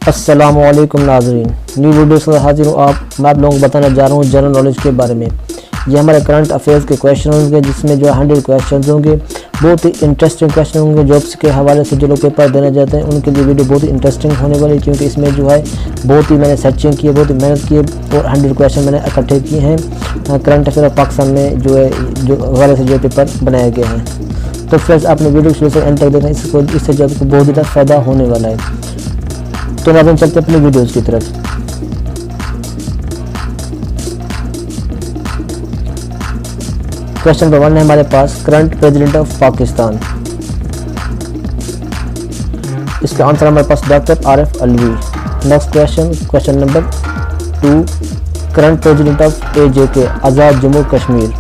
अस्सलामुअलैकुम नाज़रीन, new video से हाजिर हूँ। मैं आप लोगों को बताने जा रहा हूँ जनरल नॉलेज के बारे में। ये हमारे करंट अफेयर्स के क्वेश्चन होंगे, जिसमें जो 100 क्वेश्चन होंगे। बहुत ही इंटरेस्टिंग क्वेश्चन होंगे। जॉब्स के हवाले से जो लोग पेपर देने जाते हैं उनके लिए वीडियो बहुत ही इंटरेस्टिंग होने वाली है, क्योंकि इसमें जो है बहुत ही मैंने सर्चिंग की है, बहुत ही मेहनत की है और 100 क्वेश्चन मैंने इकट्ठे किए हैं करंट अफेयर ऑफ पाकिस्तान में जो है जो हवाले से जो पेपर बनाए गए हैं। तो फ्रेंड्स, आपने वीडियो शुरू से एंड तक देखना, इससे जो आपको बहुत ज़्यादा फ़ायदा होने वाला है। तो नाज़रीन, चलते अपनी वीडियोस की तरफ। क्वेश्चन नंबर 1 है हमारे पास, करंट प्रेसिडेंट ऑफ पाकिस्तान। इसका आंसर हमारे पास doctor Arif Alvi. Next question number 2, current president of AJK Azad Jammu Kashmir.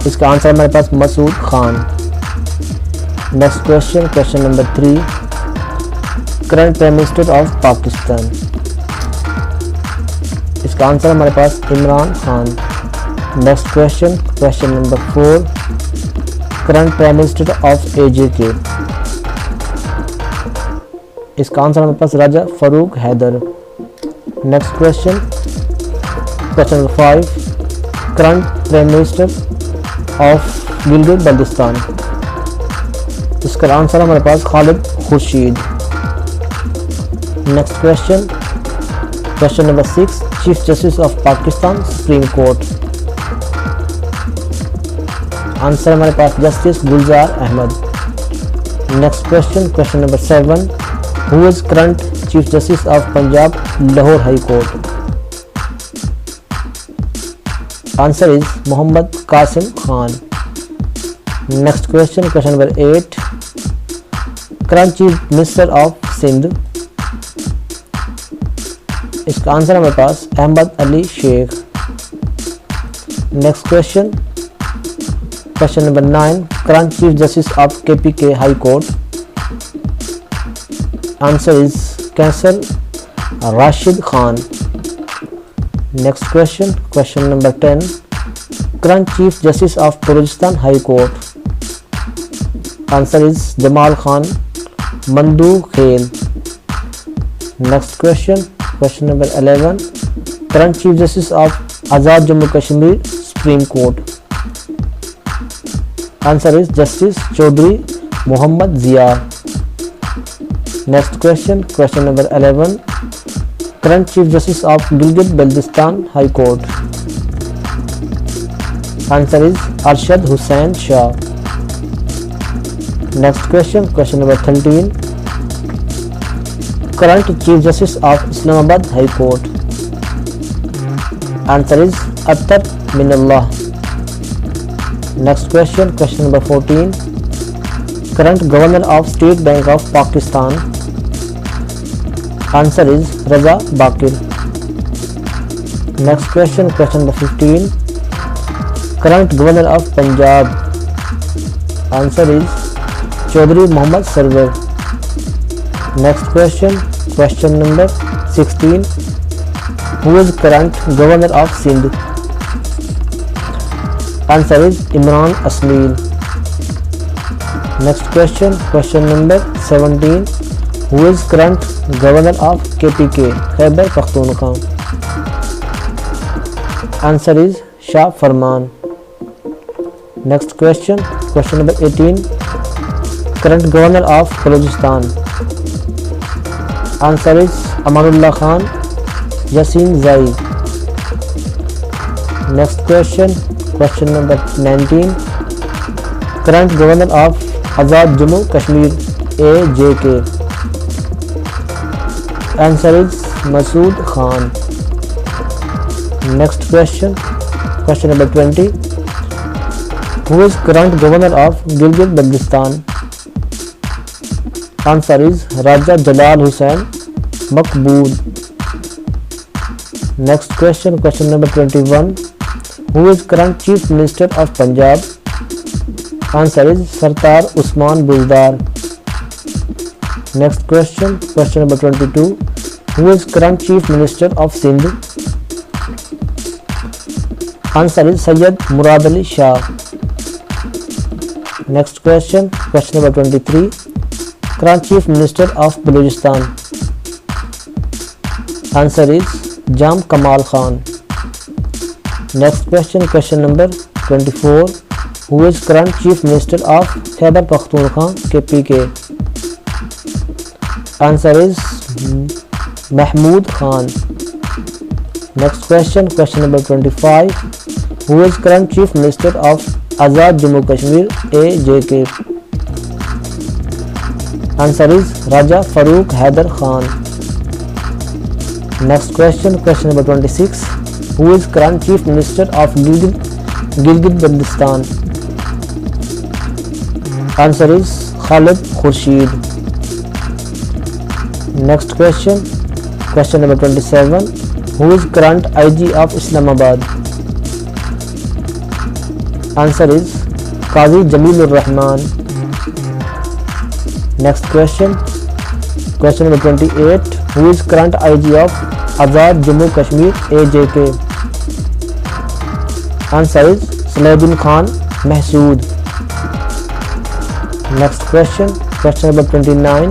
इसका आंसर हमारे पास Masood Khan. Next question number 3, current prime minister of Pakistan. इसका आंसर हमारे पास Imran Khan. Next question number 4, current prime minister of AJK। इसका आंसर हमारे पास Raja Farooq Haider. Next question number 5, current prime minister of Gilgit Baltistan. इसका आंसर हमारे पास Khalid Khurshid. Next question number 6, chief justice of Pakistan supreme court. Answer हमारे पास justice Gulzar Ahmed. Next question number 7, who is current chief justice of Punjab Lahore high court. Answer is Mohammad Qasim Khan. Next question number 8, current chief minister of Sindh. इसका answer हमारे पास Ahmed Ali Shaikh. Next question number 9, current chief justice of KPK high court. Answer is Qaiser Rashid Khan. Next question number 10, current chief justice of Balochistan high court. Answer is Jamal Khan Mandokhail. Next question number 11, current chief justice of Azad Jammu Kashmir supreme court. Answer is justice Chaudhry Mohammad Zia. Next question number 11, current chief justice of Gilgit Baltistan high court. Answer is Arshad Hussain Shah. Next question number 13, current chief justice of Islamabad high court. Answer is Athar Minallah. Next question number 14, current governor of state bank of Pakistan. Answer is Raza Baqir. Next question number 15, current governor of Punjab. Answer is Chaudhry Mohammad Sarwar. Next question number 16, who is current governor of Sindh. Answer is Imran Ismail. Next question number 17, who is current governor of KPK Khyber Pakhtunkhwa. Answer is Shah Farman. Next question number 18, current governor of Balochistan. Answer is Amanullah Khan Yasinzai. Next question number 19, current governor of Azad Jammu Kashmir AJK। Answer is Masood Khan. Next question number 20, who is current governor of Gilgit Baltistan. Answer is Raja Jalal Hussain Maqbool. Next question number 21, who is current chief minister of Punjab. Answer is Sardar Usman Buzdar. Next question number 22, who is current chief minister of Sindh. Answer is Syed Murad Ali Shah. Next question number 23, current chief minister of Balochistan. Answer is Jam Kamal Khan. Next question, question number 24. Who is current Chief Minister of Khyber Pakhtunkhwa KPK? Answer is Mahmood Khan. Next question, question number 25. Who is current Chief Minister of Azad Jammu Kashmir AJK? Answer is Raja Farooq Haider Khan. Next question, question number 26. Who is current Chief Minister of Gilgit-Baltistan? Answer is Khalid Khurshid. Next question, question number 27. Who is current IG of Islamabad? Answer is Qazi Jamilur Rahman. Next question, question number 28. Who is current IG of Azad Jammu Kashmir AJK? Answer is Salahuddin Khan Mahsood. Next question, question number 29.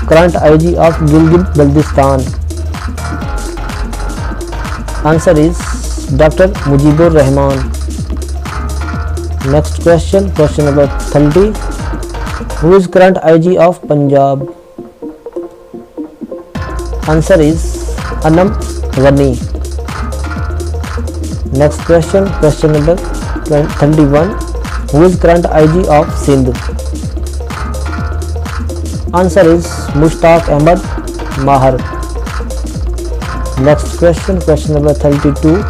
Current IG of Gilgit-Baltistan. Answer is Dr. Mujibur Rahman. Next question, question number 30. Who is current IG of Punjab? Answer is Anam Ghani. Next question, question number 31. Who is current IG of Sindh? Answer is Mushtaq Ahmad Mahar. Next question, question number 32.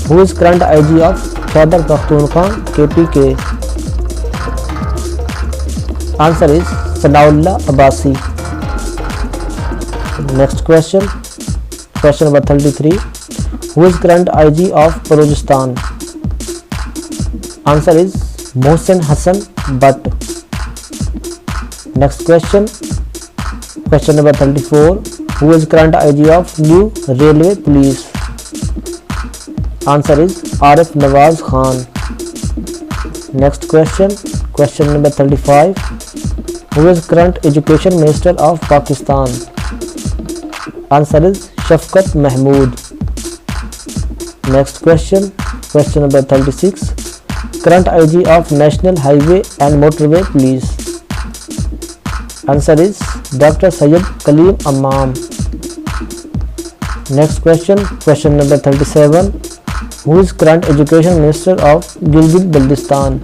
Who is current IG of Khyber Pakhtunkhwa KPK? Answer is Sanaullah Abbasi. Next question, question number 33. Who is current IG of Balochistan? Answer is Mohsen Hassan Butt. Next question, question number 34. Who is current IG of New Railway Police? Answer is Arif Nawaz Khan. Next question, question number 35. Who is current Education Minister of Pakistan? Answer is Shafqat Mahmood. Next question, question number 36. Current IG of National Highway and Motorway Police. Answer is Dr. Syed Kaleem Ammam. Next question, question number 37. Who is current Education Minister of Gilgit-Baltistan?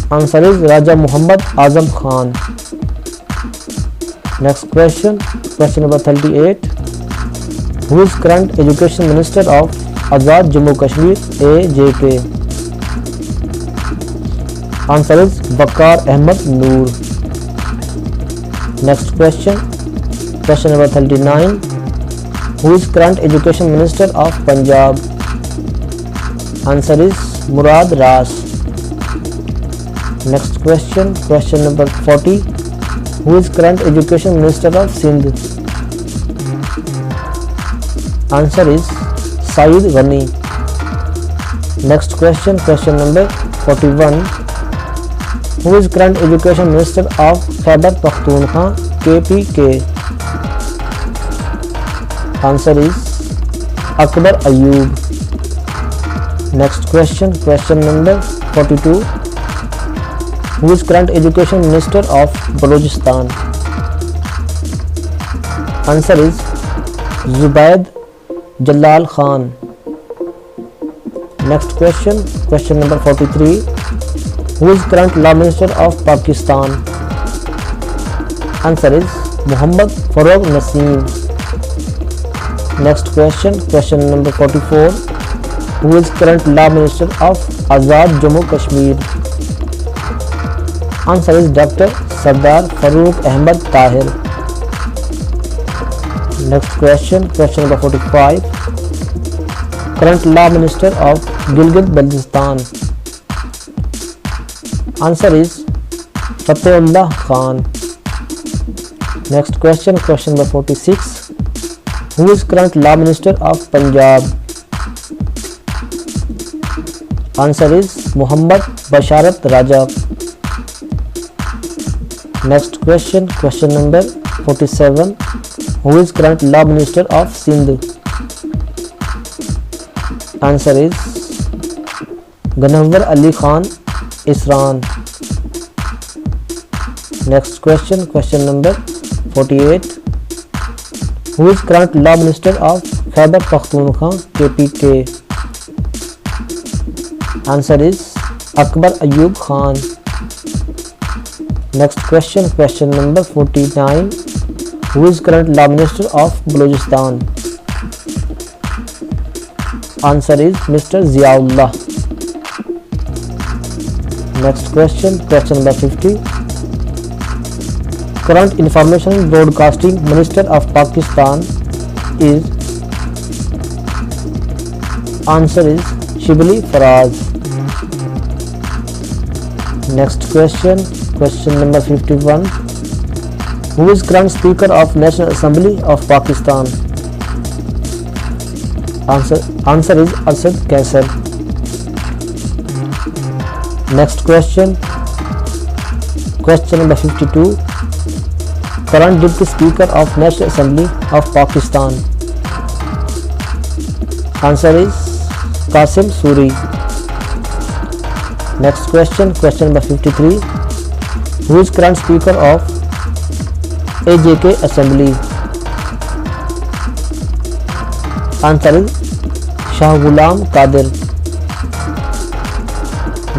Answer is Raja Muhammad Azam Khan. Next question, question number 38. Who is current Education Minister of Azad Jammu Kashmir AJK? Answer is Waqar Ahmad Noor. Next question, question number 39. Who is current Education Minister of Punjab? Answer is Murad Ras. Next question, question number 40. Who is current Education Minister of Sindh? Answer is Saeed Ghani. Next question, question number 41. Who is current Education Minister of Khyber Pakhtunkhwa KPK? Answer is Akbar Ayub. Next question, question number 42. Who is current Education Minister of Balochistan? Answer is Zubaid Jalal Khan. Next question, question number 43. Who is current Law Minister of Pakistan? Answer is Muhammad Farooq Naseem. Next question, question number 44. Who is current Law Minister of Azad Jammu Kashmir? Answer is Dr. Sardar Farooq Ahmad Tahir. Next question, question number 45. Current Law Minister of Gilgit-Baltistan. Answer is Fatehullah Khan. Next question, question number 46. Who is current Law Minister of Punjab? Answer is Muhammad Basharat Raja. Next question, question number 47. Who is current Law Minister of Sindh? Answer is Ganawar Ali Khan Isran. Next question, question number 48. Who is current Law Minister of Khyber Pakhtunkhwa KPK? Answer is Akbar Ayub Khan. Next question, question number 49. Who is current Law Minister of Balochistan? Answer is Mr. Ziaullah. Next question, question number 50. Current Information Broadcasting Minister of Pakistan is? Answer is Shibli Faraz. Next question, question number 51. Who is current Speaker of National Assembly of Pakistan? Answer is Asad Kaisar. Next question, question number 52. Current Deputy Speaker of National Assembly of Pakistan. Answer is Qasim Suri. Next question, question number 53. Who is current Speaker of AJK Assembly? Answer is Shah Ghulam Qadir.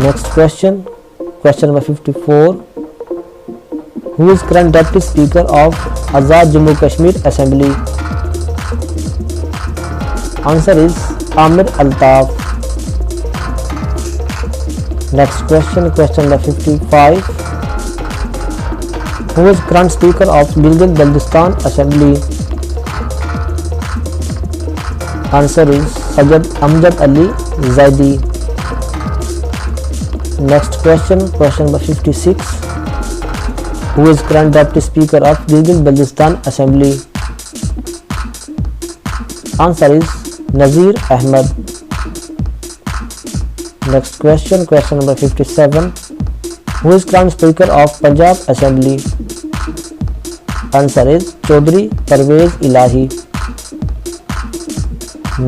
Next question, question number 54. Who is current Deputy Speaker of Azad Jammu Kashmir Assembly? Answer is Amir Altaf. Next question, question number 55. Who is current Speaker of Gilgit-Baltistan Assembly? Answer is Sajjad Amjad Ali Zaidi. Next question, question number 56. Who is current Deputy Speaker of Gilgit-Baltistan Assembly? Answer is Nazir Ahmed. Next question, question number 57. Who is current Speaker of Punjab Assembly? Answer is Chaudhry Parvez Ilahi.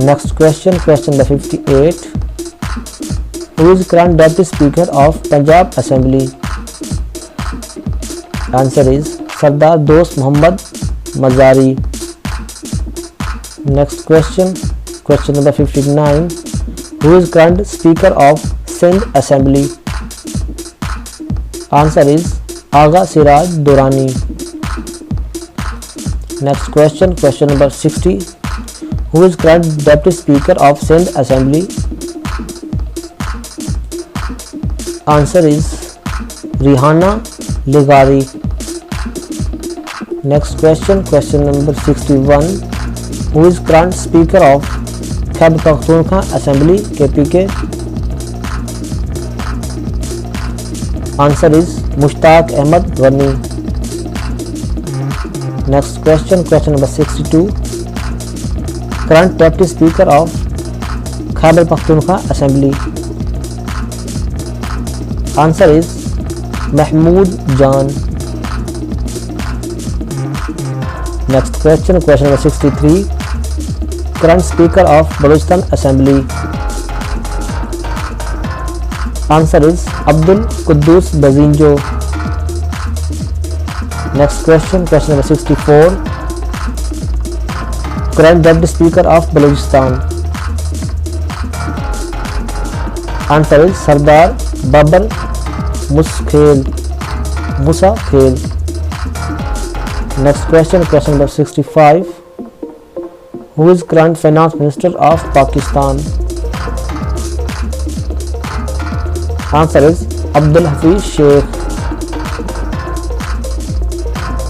Next question, question number 58. Who is current Deputy Speaker of Punjab Assembly? Answer is Sardar Dost Muhammad Mazari. Next question, question number 59. Who is current Speaker of Sindh Assembly? Answer is Agha Siraj Durrani. Next question, question number 60. Who is current Deputy Speaker of Sindh Assembly? Answer is Rihana Ligari. Next question, question number 61. Who is current Speaker of Khyber Pakhtunkhwa Assembly KPK? Answer is Mushtaq Ahmad Ghani. Next question, question number 62. Current Deputy Speaker of Khyber Pakhtunkhwa Assembly. Answer is Mahmood Jan. Next question, question number 63. Current Speaker of Balochistan Assembly. Answer is Abdul Quddus Bazinjo. Next question, question number 64. Current Deputy Speaker of Balochistan. Answer is Sardar Babar Musa Khel. Next question, question number 65. Who is current Finance Minister of Pakistan? Answer is Abdul Hafiz Sheikh.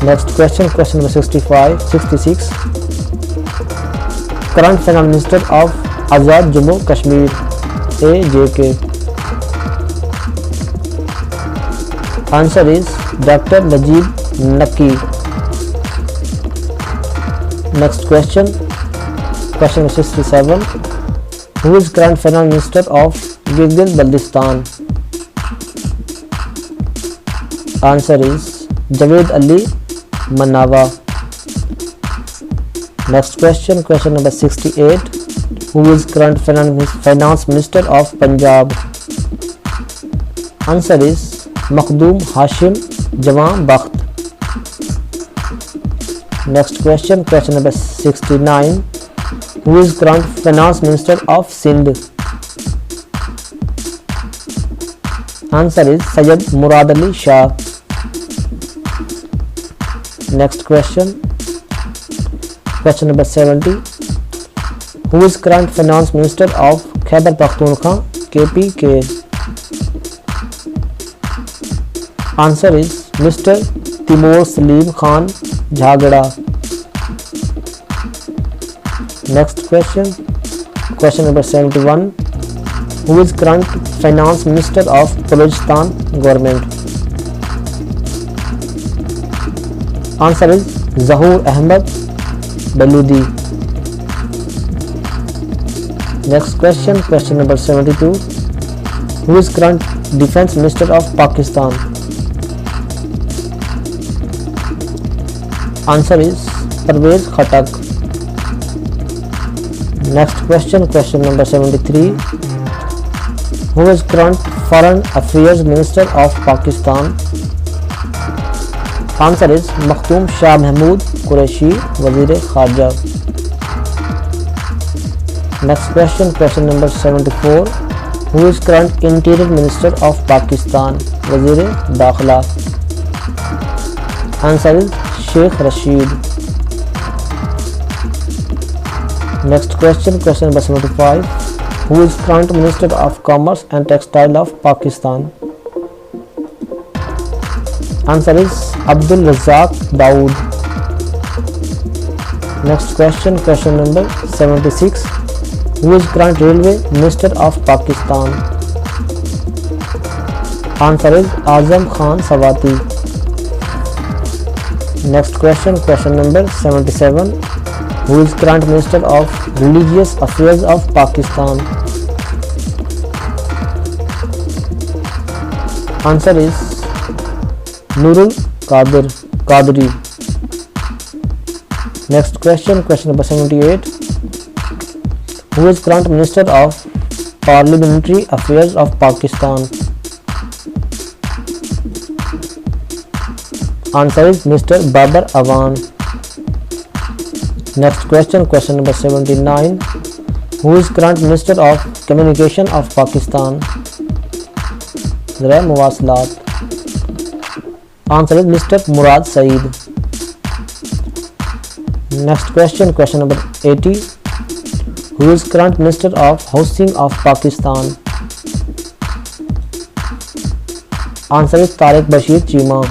Next question, question number 66. Current Finance Minister of Azad Jammu Kashmir AJK. Answer is Dr. Najib Naqi. Next question, question number 67. Who is current Finance Minister of Gilgit-Baltistan? Answer is Javed Ali Manawa. Next question, question number 68. Who is current finance minister of Punjab? Answer is Makhdoom Hashim Jawan Bakht. Next question, question number 69. Who is current finance minister of Sindh? Answer is Syed Murad Ali Shah. Next question, question number 70. Who is current finance minister of Khyber Pakhtunkhwa KPK? Answer is Mr. Timur Salim Khan Jhagada. Next question, question number 71. Who is current finance minister of Balochistan government? Answer is Zahoor Ahmed Baludi. Next question, question number 72. Who is current defense minister of Pakistan? Answer is Parvez Khattak. Next question, question number 73. Who is current foreign affairs minister of Pakistan? Answer is Makhdoom Shah Mahmood Qureshi, Wazir Kharja. Next question, question number 74. Who is current interior minister of Pakistan? Wazir Dakhla. Answer is Sheikh Rashid. Next question, question number 75. Who is current minister of commerce and textile of Pakistan? Answer is Abdul Razak Dawood. Next question, question number 76. Who is current railway minister of Pakistan? Answer is Azam Khan Sawati. Next question, question number 77. Who is current minister of religious affairs of Pakistan? Answer is Nurul Qadri. Next question, question number 78. Who is current minister of parliamentary affairs of Pakistan? Answer is Mr. Babar Awan. Next question, question number 79. Who is current minister of communication of Pakistan? Muwasalat. Answer is Mr. Murad Saeed. Next question, question number 80. Who is current minister of housing of Pakistan? Answer is Tariq Bashir Cheema.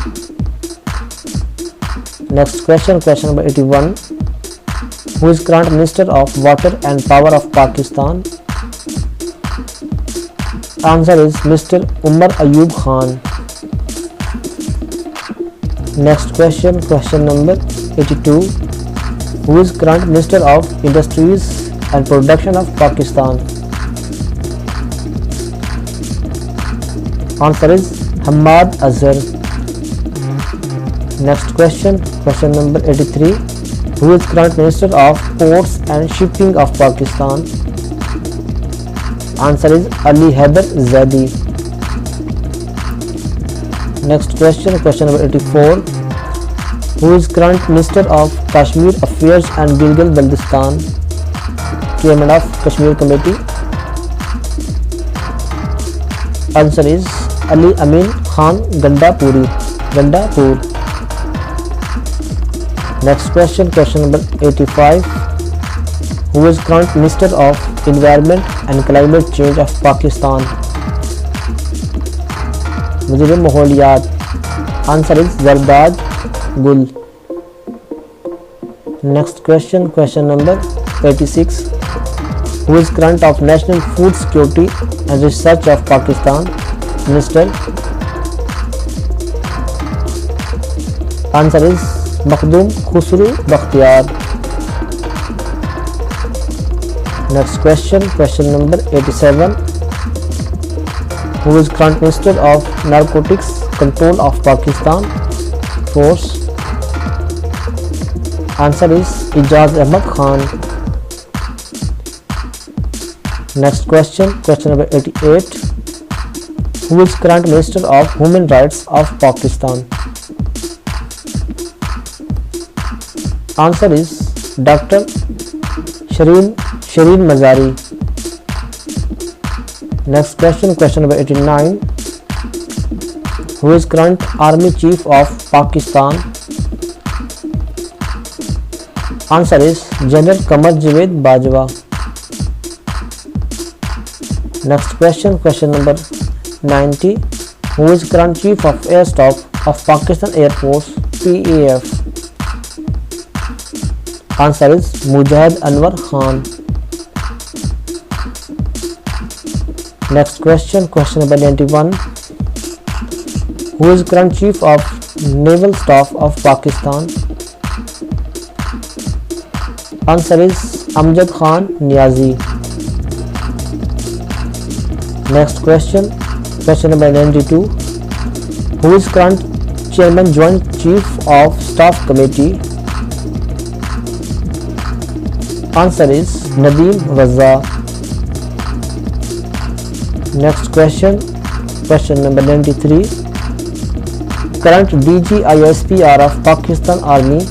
Next question, question number 81. Who is current minister of water and power of Pakistan? Answer is Mr. Umar Ayub Khan. Next question, question number 82. Who is current minister of industries and production of Pakistan? Answer is Hamad Azhar. Next question, question number 83. Who is current minister of ports and shipping of Pakistan? Answer is Ali Haider Zaidi. Next question, question number 84. Who is current minister of Kashmir Affairs and Gilgit-Baltistan, chairman of Kashmir Committee? Answer is Ali Amin Khan Gandapur. Next question, question number 85. Who is current minister of environment and climate change of Pakistan? Wazir Maholiyat. Answer is Zardad Gul. Next question, question number 86. Who is current of National Food Security and Research of Pakistan minister? Answer is Makhdoom Khusru Bakhtiyar. Next question, question number 87. Who is current minister of Narcotics Control of Pakistan Force? Answer is Ijaz Ahmad Khan. Next question, question number 88. Who is current Minister of Human Rights of Pakistan? Answer is Dr. Shireen Mazari. Next question, question number 89. Who is current Army Chief of Pakistan? Answer is General Qamar Javed Bajwa. Next question, question number 90. Who is current Chief of Air Staff of Pakistan Air Force PAF? Answer is Mujahid Anwar Khan. Next question, question number 91. Who is current Chief of Naval Staff of Pakistan? Answer is Amjad Khan Niazi. Next question, question number 92. Who is current Chairman Joint Chief of Staff Committee? Answer is Nadeem Raza. Next question, question number 93. Current DG ISPR of Pakistan Army.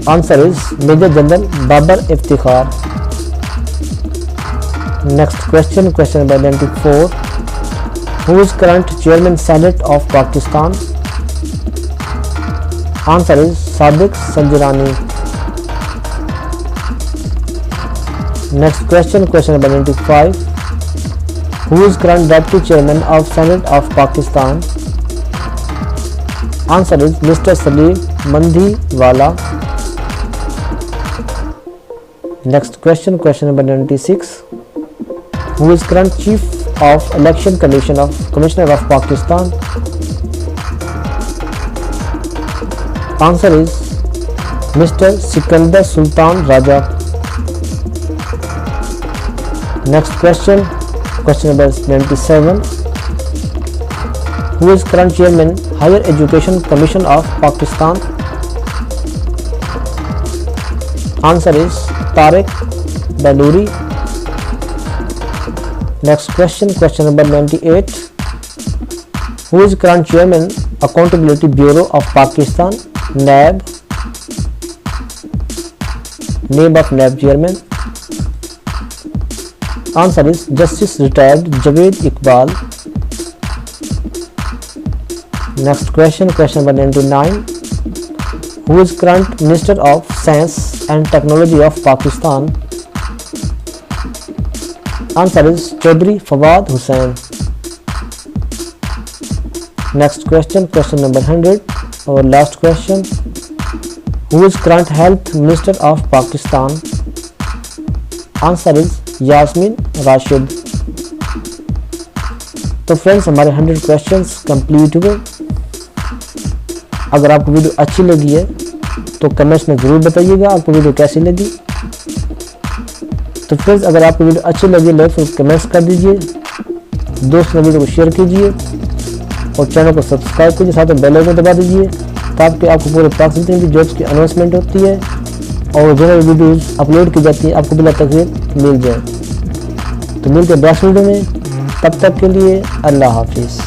Answer is Major General Babar Iftikhar. Next question, question number 94. Who is current Chairman Senate of Pakistan? Answer is Sadiq Sanjirani. Next question, question number 95. Who is current Deputy Chairman of Senate of Pakistan? Answer is Mr. Salim Mandhiwala. Next question, question number 96. Who is current Chief of Election Commissioner of Pakistan? Answer is Mr. Sikandar Sultan Raja. Next question, question number 97. Who is current Chairman Higher Education Commission of Pakistan? Answer is Tariq Daluri. Next question, question number 98. Who is current Chairman Accountability Bureau of Pakistan? NAB. Name of NAB Chairman. Answer is Justice Retired Javed Iqbal. Next question, question number 99. Who is current Minister of Science and Technology of Pakistan? Answer is Chaudhry Fawad Hussain. Next question, question number 100. Our last question. Who is current Health Minister of Pakistan? Answer is Yasmin Rashid. तो friends हमारे 100 questions complete हुए। अगर आपको video अच्छी लगी है तो comments में ज़रूर बताइएगा आपको वीडियो कैसी लगी। तो फ्रेंड्स अगर आपको वीडियो अच्छी लगी लाइक और कमेंट्स कर दीजिए, दोस्तों वीडियो को शेयर कीजिए और चैनल को सब्सक्राइब कीजिए, साथ में बेल आइकन दबा दीजिए ताकि आपको पूरे पाकिस्तान की जॉब्स की अनाउंसमेंट होती है और जो वीडियोस अपलोड की जाती है आपको बिला तकलीफ मिल जाए। तो मिलते हैं नेक्स्ट वीडियो में, तब तक के लिए अल्लाह हाफिज़।